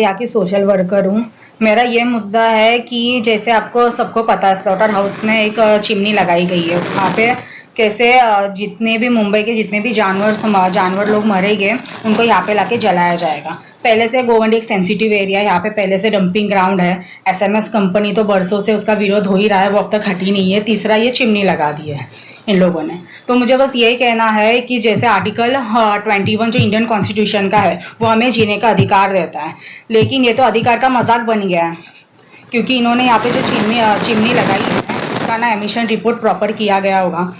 यहाँ की social worker हूँ। मेरा ये मुद्दा है कि जैसे आपको सबको पता है स्लॉटर हाउस में एक चिमनी लगाई गई है। वहाँ पे कैसे जितने भी मुंबई के जितने भी जानवर लोग मरेंगे उनको यहाँ पे लाके जलाया जाएगा। पहले से गोवंडी एक सेंसिटिव एरिया है, यहाँ पे पहले से डंपिंग ग्राउंड है। एसएमएस कंपनी तो बरसों से उसका विरोध हो ही रहा है, वो अब तक हटी नहीं है। तीसरा ये चिमनी लगा दी है इन लोगों ने। तो मुझे बस यही कहना है कि जैसे आर्टिकल 21 जो इंडियन कॉन्स्टिट्यूशन का है वो हमें जीने का अधिकार देता है, लेकिन ये तो अधिकार का मजाक बन गया है, क्योंकि इन्होंने यहाँ पे जो चिमनी लगाई है उसका ना एमिशन रिपोर्ट प्रॉपर किया गया होगा।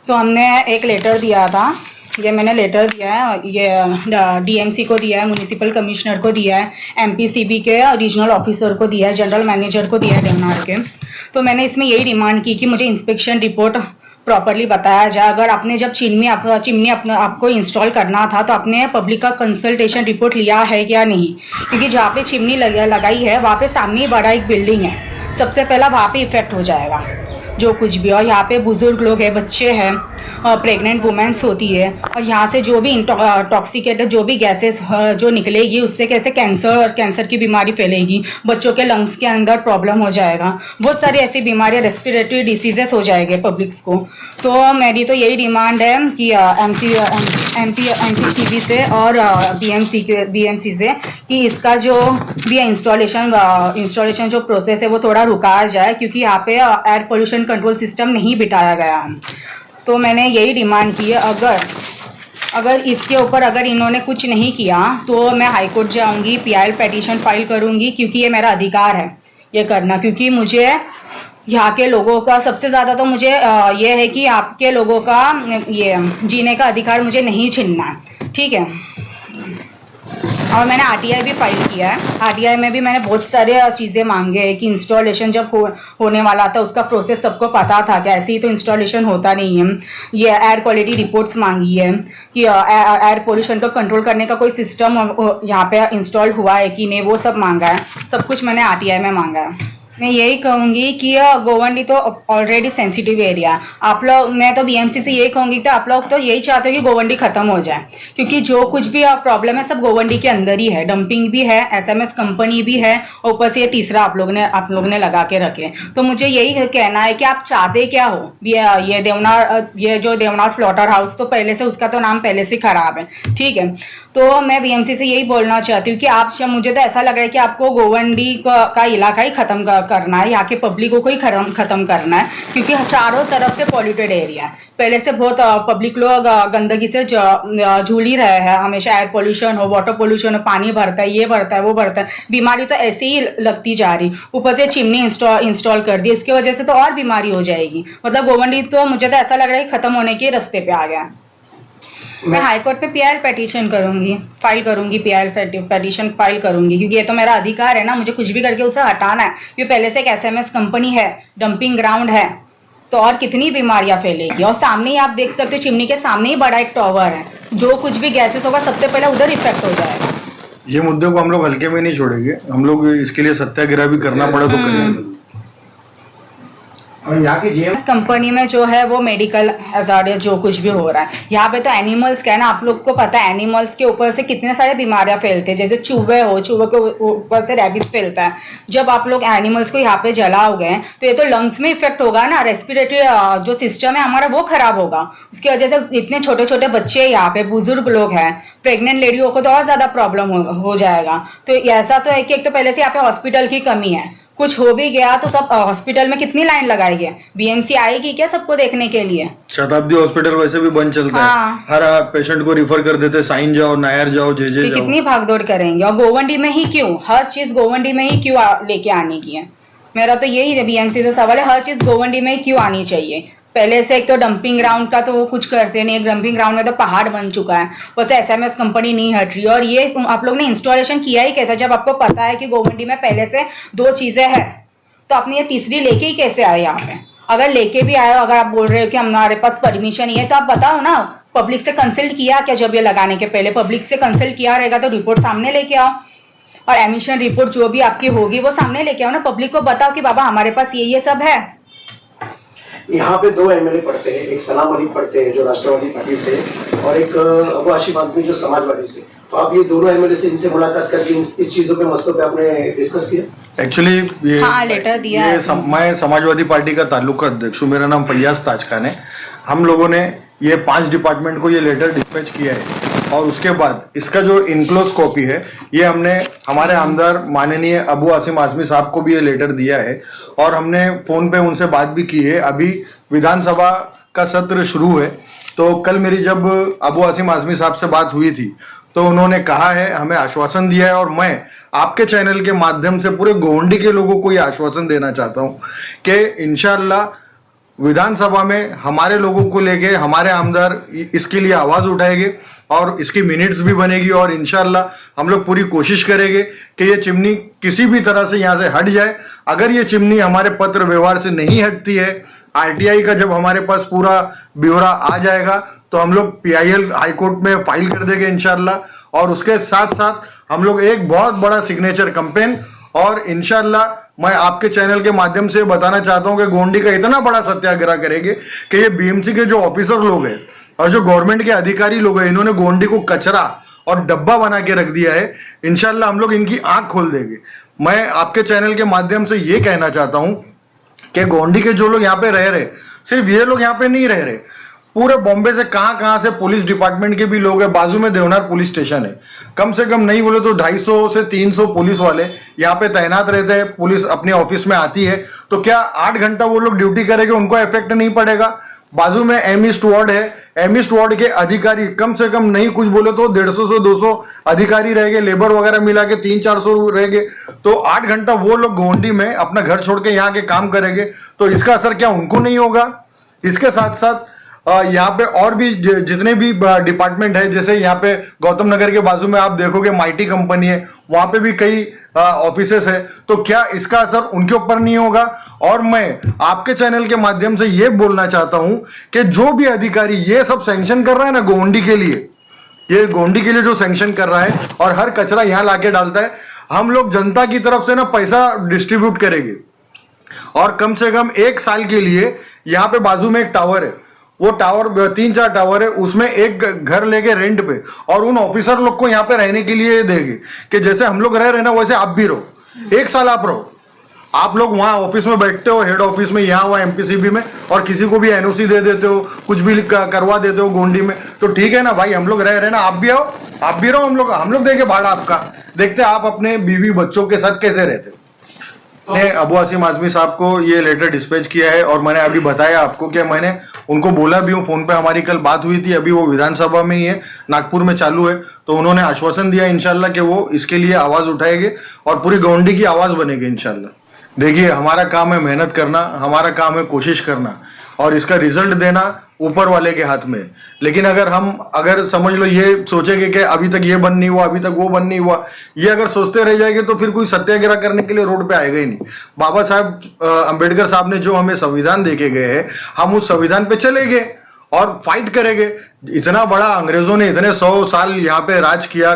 तो हमने एक लेटर दिया था, ये मैंने लेटर दिया है, ये डीएमसी को दिया है, म्यूनिसिपल कमिश्नर को दिया है, एमपीसीबी के रीजनल ऑफिसर को दिया है, जनरल मैनेजर को दिया है देवनार के। तो मैंने इसमें यही डिमांड की कि मुझे इंस्पेक्शन रिपोर्ट प्रॉपरली बताया जाए। अगर आपने जब चिमनी आपको इंस्टॉल करना था तो आपने पब्लिक का कंसल्टेशन रिपोर्ट लिया है या नहीं, क्योंकि जहाँ पे चिमनी लगाई है वहाँ पे सामने ही बड़ा एक बिल्डिंग है, सबसे पहला वहाँ पे इफेक्ट हो जाएगा जो कुछ भी। और यहाँ पे बुजुर्ग लोग हैं, बच्चे हैं, प्रेग्नेंट वुमेन्स होती है, और यहाँ से जो भी टॉक्सिकेटेड जो भी गैसेस जो निकलेगी उससे कैसे कैंसर की बीमारी फैलेगी, बच्चों के लंग्स के अंदर प्रॉब्लम हो जाएगा, बहुत सारी ऐसी बीमारियाँ, रेस्पिरेटरी डिसीजेस हो जाएंगे पब्लिक्स को। तो मेरी तो यही डिमांड है कि एमपीसीबी से और बीएमसी से कि इसका जो भी इंस्टॉलेशन जो प्रोसेस है वो थोड़ा रुकाया जाए, क्योंकि यहाँ पे एयर पोल्यूशन कंट्रोल सिस्टम नहीं बिठाया गया है। तो मैंने यही डिमांड की है, अगर इसके ऊपर अगर इन्होंने कुछ नहीं किया तो मैं हाई कोर्ट जाऊंगी, पीआईएल पिटीशन फाइल करूंगी, क्योंकि ये मेरा अधिकार है ये करना। क्योंकि मुझे यहाँ के लोगों का सबसे ज़्यादा तो मुझे ये है कि आपके लोगों का ये जीने का अधिकार मुझे नहीं छीनना है, ठीक है। और मैंने आरटीआई भी फाइल किया है। आरटीआई में भी मैंने बहुत सारे चीज़ें मांगे हैं कि इंस्टॉलेशन जब होने वाला था उसका प्रोसेस सबको पता था कि ऐसे ही तो इंस्टॉलेशन होता नहीं है। ये एयर क्वालिटी रिपोर्ट्स मांगी है कि एयर पोल्यूशन को कंट्रोल करने का कोई सिस्टम यहाँ पे इंस्टॉल हुआ है कि नहीं, वो सब मांगा है। सब कुछ मैंने आरटीआई में मांगा है। मैं यही कहूँगी कि गोवंडी तो ऑलरेडी सेंसिटिव एरिया है। आप लोग, मैं तो बीएमसी से यही कहूँगी कि आप लोग तो यही चाहते हो कि गोवंडी खत्म हो जाए, क्योंकि जो कुछ भी प्रॉब्लम है सब गोवंडी के अंदर ही है। डंपिंग भी है, एसएमएस कंपनी भी है, ऊपर से ये तीसरा आप लोग ने लगा के रखे। तो मुझे यही कहना है कि आप चाहते क्या हो। ये जो देवनार स्लॉटर हाउस, तो पहले से उसका तो नाम पहले से खराब है, ठीक है। तो मैं बीएमसी से यही बोलना चाहती हूँ कि आप, मुझे तो ऐसा लग रहा है कि आपको गोवंडी का इलाका ही खत्म करना है, यहाँ के पब्लिकों को ही खत्म करना है, क्योंकि चारों तरफ से पॉल्यूटेड एरिया है। पहले से बहुत पब्लिक लोग गंदगी से झूल ही रहे हैं हमेशा। एयर पोल्यूशन हो, वाटर पोल्यूशन हो, पानी भरता है, ये भरता है, वो भरता है, बीमारी तो ऐसे ही लगती जा रही। ऊपर से चिमनी इंस्टॉल कर दी, उसकी वजह से तो और बीमारी हो जाएगी। मतलब गोवंडी तो मुझे तो ऐसा लग रहा है कि खत्म होने के रास्ते पे आ गया। मैं हाई कोर्ट पे पीआईएल पिटीशन फाइल करूंगी, पिटीशन फाइल करूंगी, क्योंकि ये तो मेरा अधिकार है ना, मुझे कुछ भी करके उसे हटाना है। क्योंकि पहले से एक एसएमएस कंपनी है, डंपिंग ग्राउंड है, तो और कितनी बीमारियां फैलेगी। और सामने ही आप देख सकते हो, चिमनी के सामने ही बड़ा एक टावर है, जो कुछ भी गैसेस होगा सबसे पहले उधर इफेक्ट हो जाएगा। ये मुद्दे को हम लोग हल्के में नहीं छोड़ेंगे, हम लोग इसके लिए सत्याग्रह भी करना पड़े तो करेंगे। और यहाँ की जीएमएस कंपनी में जो है वो मेडिकल हैजार्ड है, जो कुछ भी हो रहा है यहाँ पे। तो एनिमल्स क्या है ना, आप लोग को पता है एनिमल्स के ऊपर से कितने सारे बीमारियां फैलते हैं। जैसे चूहे के ऊपर से रेबिस फैलता है। जब आप लोग एनिमल्स को यहाँ पे जलाओगे तो ये तो लंग्स में इफेक्ट होगा ना, रेस्पिरेटरी जो सिस्टम है हमारा वो खराब होगा। उसकी वजह से इतने छोटे छोटे बच्चे यहाँ पे, बुजुर्ग लोग हैं, प्रेग्नेंट लेडियों को तो और ज्यादा प्रॉब्लम हो जाएगा। तो ऐसा तो है कि एक तो पहले से यहाँ पे हॉस्पिटल की कमी है, कुछ हो भी गया तो सब हॉस्पिटल में कितनी लाइन लगाएगी। बीएमसी आएगी क्या सबको देखने के लिए? शताब्दी हॉस्पिटल वैसे भी बंद चलता है, हर पेशेंट को रिफर कर देते, साइन जाओ, नायर जाओ, जे जाओ। कितनी भागदौड़ करेंगे। और गोवंडी में ही क्यों, हर चीज गोवंडी में ही क्यों लेके आने की है? मेरा तो यही बीएमसी से सवाल है, हर चीज गोवंडी में ही क्यों आनी चाहिए? पहले से एक तो डंपिंग ग्राउंड का तो वो कुछ करते नहीं, एक डंपिंग ग्राउंड में तो पहाड़ बन चुका है, बस एसएमएस कंपनी नहीं हट रही। और ये आप लोग ने इंस्टॉलेशन किया ही कैसे, जब आपको पता है कि गोवंडी में पहले से 2 चीजें हैं, तो आपने ये तीसरी लेके ही कैसे आए यहाँ पे? अगर लेके भी आए हो, अगर आप बोल रहे हो कि हमारे पास परमिशन ही है, तो आप बताओ ना, पब्लिक से कंसल्ट किया क्या? जब ये लगाने के पहले पब्लिक से कंसल्ट किया रहेगा तो रिपोर्ट सामने लेके आओ, और एमिशन रिपोर्ट जो भी आपकी होगी वो सामने लेके आओ ना। पब्लिक को बताओ कि बाबा हमारे पास ये सब है। यहाँ पे 2 एमएलए पढ़ते हैं, एक सलाम अली पढ़ते हैं जो राष्ट्रवादी पार्टी से और एक अबू आसिम आजमी जो समाजवादी से। तो आप ये दोनों एमएलए से इनसे मुलाकात करके इस चीजों पे मसलों पे आपने डिस्कस किया? एक्चुअली ये हाँ, लेटर दिया है मैं समाजवादी पार्टी का ताल्लुका अध्यक्ष हूँ, मेरा नाम फैयाज ताज खान है। हम लोगों ने ये 5 डिपार्टमेंट को ये लेटर डिस्पैच किया है और उसके बाद इसका जो इनक्लोज कॉपी है ये हमने हमारे आमदार माननीय अबू आसिम आजमी साहब को भी ये लेटर दिया है और हमने फोन पे उनसे बात भी की है। अभी विधानसभा का सत्र शुरू है तो कल मेरी जब अबू आसिम आजमी साहब से बात हुई थी तो उन्होंने कहा है, हमें आश्वासन दिया है और मैं आपके चैनल के माध्यम से पूरे गोंडी के लोगों को ये आश्वासन देना चाहता हूँ कि इंशाल्लाह विधानसभा में हमारे लोगों को लेके हमारे आमदार इसके लिए आवाज उठाएंगे और इसकी मिनट्स भी बनेगी और इंशाल्लाह हम लोग पूरी कोशिश करेंगे कि ये चिमनी किसी भी तरह से यहाँ से हट जाए। अगर ये चिमनी हमारे पत्र व्यवहार से नहीं हटती है, आरटीआई का जब हमारे पास पूरा ब्यौरा आ जाएगा तो हम लोग पीआईएल हाईकोर्ट में फाइल कर देंगे इंशाल्लाह और उसके साथ साथ हम लोग एक बहुत बड़ा सिग्नेचर कैंपेन और इंशाल्लाह मैं आपके चैनल के माध्यम से बताना चाहता हूं कि गोंडी का इतना बड़ा सत्याग्रह करेंगे कि ये बीएमसी के जो ऑफिसर लोग हैं और जो गवर्नमेंट के अधिकारी लोग हैं इन्होंने गोंडी को कचरा और डब्बा बना के रख दिया है। इंशाल्लाह हम लोग इनकी आंख खोल देंगे। मैं आपके चैनल के माध्यम से ये कहना चाहता हूं कि गोंडी के जो लोग यहाँ पे रह रहे, सिर्फ ये लोग यहाँ पे नहीं रह रहे, पूरे बॉम्बे से कहां से पुलिस डिपार्टमेंट के भी लोग हैं। बाजू में देवनार पुलिस स्टेशन है, कम से कम नहीं बोले तो 250 से 300 पुलिस वाले यहाँ पे तैनात रहते हैं। पुलिस अपने ऑफिस में आती है तो क्या 8 घंटा वो लोग ड्यूटी करेंगे, उनको इफेक्ट नहीं पड़ेगा? बाजू में एम ईस्ट वार्ड है, एम ईस्ट वार्ड के अधिकारी कम से कम नहीं कुछ बोले तो 150 से 200 अधिकारी रहेंगे, लेबर वगैरह मिला के 300-400 रहेंगे। तो 8 घंटा वो लोग गोंडी में अपना घर छोड़ के यहाँ के काम करेंगे तो इसका असर क्या उनको नहीं होगा? इसके साथ साथ यहाँ पे और भी जितने भी डिपार्टमेंट है, जैसे यहाँ पे गौतम नगर के बाजू में आप देखोगे माइटी कंपनी है, वहां पे भी कई ऑफिसेस है, तो क्या इसका असर उनके ऊपर नहीं होगा? और मैं आपके चैनल के माध्यम से ये बोलना चाहता हूं कि जो भी अधिकारी ये सब सैंक्शन कर रहा है ना गोंडी के लिए, ये गोंडी के लिए जो सैंक्शन कर रहा है और हर कचरा यहाँ लाके डालता है, हम लोग जनता की तरफ से ना पैसा डिस्ट्रीब्यूट करेंगे और कम से कम 1 साल के लिए यहाँ पे बाजू में एक टावर है, वो टावर 3-4 टावर है, उसमें एक घर लेके रेंट पे और उन ऑफिसर लोग को यहाँ पे रहने के लिए देंगे कि जैसे हम लोग रह रहे ना वैसे आप भी रहो। 1 साल आप रहो, आप लोग वहाँ ऑफिस में बैठते हो, हेड ऑफिस में, यहाँ वहाँ एमपीसीबी में, और किसी को भी एनओसी दे देते हो, कुछ भी करवा देते हो गोंडी में, तो ठीक है ना भाई, हम लोग रह रहे ना, आप भी आओ, आप भी रहो, हम लोग देंगे भाड़ा आपका, देखते आप अपने बीवी बच्चों के साथ कैसे रहते हो। मैंने अबू आसिम आजमी साहब को ये लेटर डिस्पैच किया है और मैंने अभी बताया आपको कि मैंने उनको बोला भी हूँ, फोन पे हमारी कल बात हुई थी, अभी वो विधानसभा में ही है, नागपुर में चालू है, तो उन्होंने आश्वासन दिया इंशाल्लाह कि वो इसके लिए आवाज उठाएंगे और पूरी गोंडी की आवाज बनेगी इंशाल्लाह। देखिए, हमारा काम है मेहनत करना, हमारा काम है कोशिश करना और इसका रिजल्ट देना ऊपर वाले के हाथ में। लेकिन अगर समझ लो ये सोचेंगे कि अभी तक ये बंद नहीं हुआ, अभी तक वो बंद नहीं हुआ, ये अगर सोचते रह जाएंगे तो फिर कोई सत्याग्रह करने के लिए रोड पे आएगा ही नहीं। बाबा साहब अंबेडकर साहब ने जो हमें संविधान देके गए हैं, हम उस संविधान पे चलेंगे और फाइट करेंगे। इतना बड़ा अंग्रेजों ने इतने 100 साल यहाँ पे राज किया,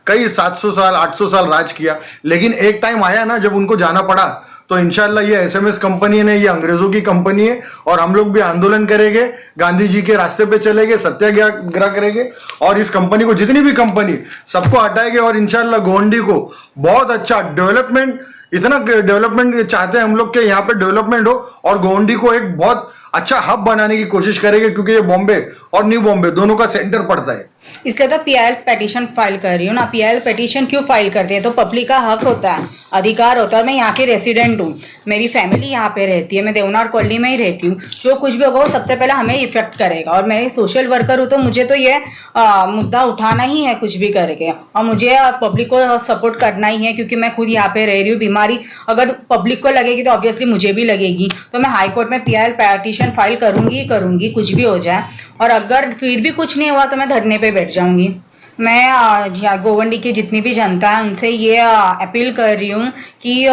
कई 700 साल 800 साल राज किया, लेकिन एक टाइम आया ना जब उनको जाना पड़ा, तो इंशाल्लाह ये एसएमएस कंपनी ने, ये अंग्रेजों की कंपनी है और हम लोग भी आंदोलन करेंगे, गांधी जी के रास्ते पे चलेंगे, सत्याग्रह करेंगे और इस कंपनी को, जितनी भी कंपनी, सबको हटाएंगे और इंशाल्लाह गोंडी को बहुत अच्छा डेवलपमेंट, इतना डेवलपमेंट चाहते हैं हम लोग कि यहाँ पे डेवलपमेंट हो और गोंडी को एक बहुत अच्छा हब बनाने की कोशिश करेंगे, क्योंकि ये बॉम्बे और न्यू बॉम्बे दोनों का सेंटर पड़ता है। इसलिए तो पीआईएल पिटीशन फाइल कर रही हूँ ना। पीआईएल पिटीशन क्यों फाइल करते हैं? तो पब्लिक का हक होता है, अधिकार होता है। मैं यहाँ की रेसिडेंट हूँ, मेरी फैमिली यहाँ पे रहती है, मैं देवनार कॉलोनी में ही रहती हूँ। जो कुछ भी होगा वो सबसे पहले हमें इफेक्ट करेगा और मैं सोशल वर्कर हूँ तो मुझे तो ये मुद्दा उठाना ही है कुछ भी करके, और मुझे पब्लिक को सपोर्ट करना ही है, क्योंकि मैं खुद यहाँ पे रह रही हूँ। बीमारी अगर पब्लिक को लगेगी तो ऑब्वियसली मुझे भी लगेगी, तो मैं हाई कोर्ट में पीआईएल पिटीशन फाइल करूंगी कुछ भी हो जाए। और अगर फिर भी कुछ नहीं हुआ तो मैं धरने पे बैठ जाऊंगी। मैं गोवंडी की जितनी भी जनता है उनसे ये अपील कर रही हूँ कि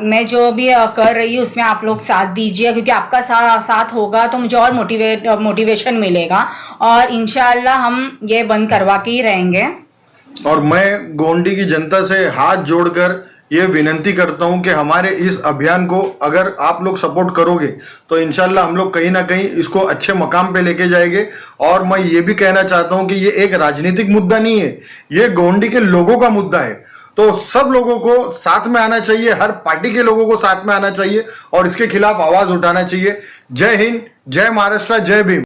मैं जो भी कर रही हूँ उसमें आप लोग साथ दीजिए, क्योंकि आपका साथ होगा तो मुझे और मोटिवेशन मिलेगा और इंशाल्लाह हम ये बंद करवा के ही रहेंगे। और मैं गोंडी की जनता से हाथ जोड़कर ये विनती करता हूं कि हमारे इस अभियान को अगर आप लोग सपोर्ट करोगे तो इंशाल्लाह हम लोग कहीं ना कहीं इसको अच्छे मकाम पे लेके जाएंगे। और मैं ये भी कहना चाहता हूं कि ये एक राजनीतिक मुद्दा नहीं है, ये गोंडी के लोगों का मुद्दा है। तो सब लोगों को साथ में आना चाहिए, हर पार्टी के लोगों को साथ में आना चाहिए और इसके खिलाफ आवाज उठाना चाहिए। जय हिंद, जय महाराष्ट्र, जय भीम।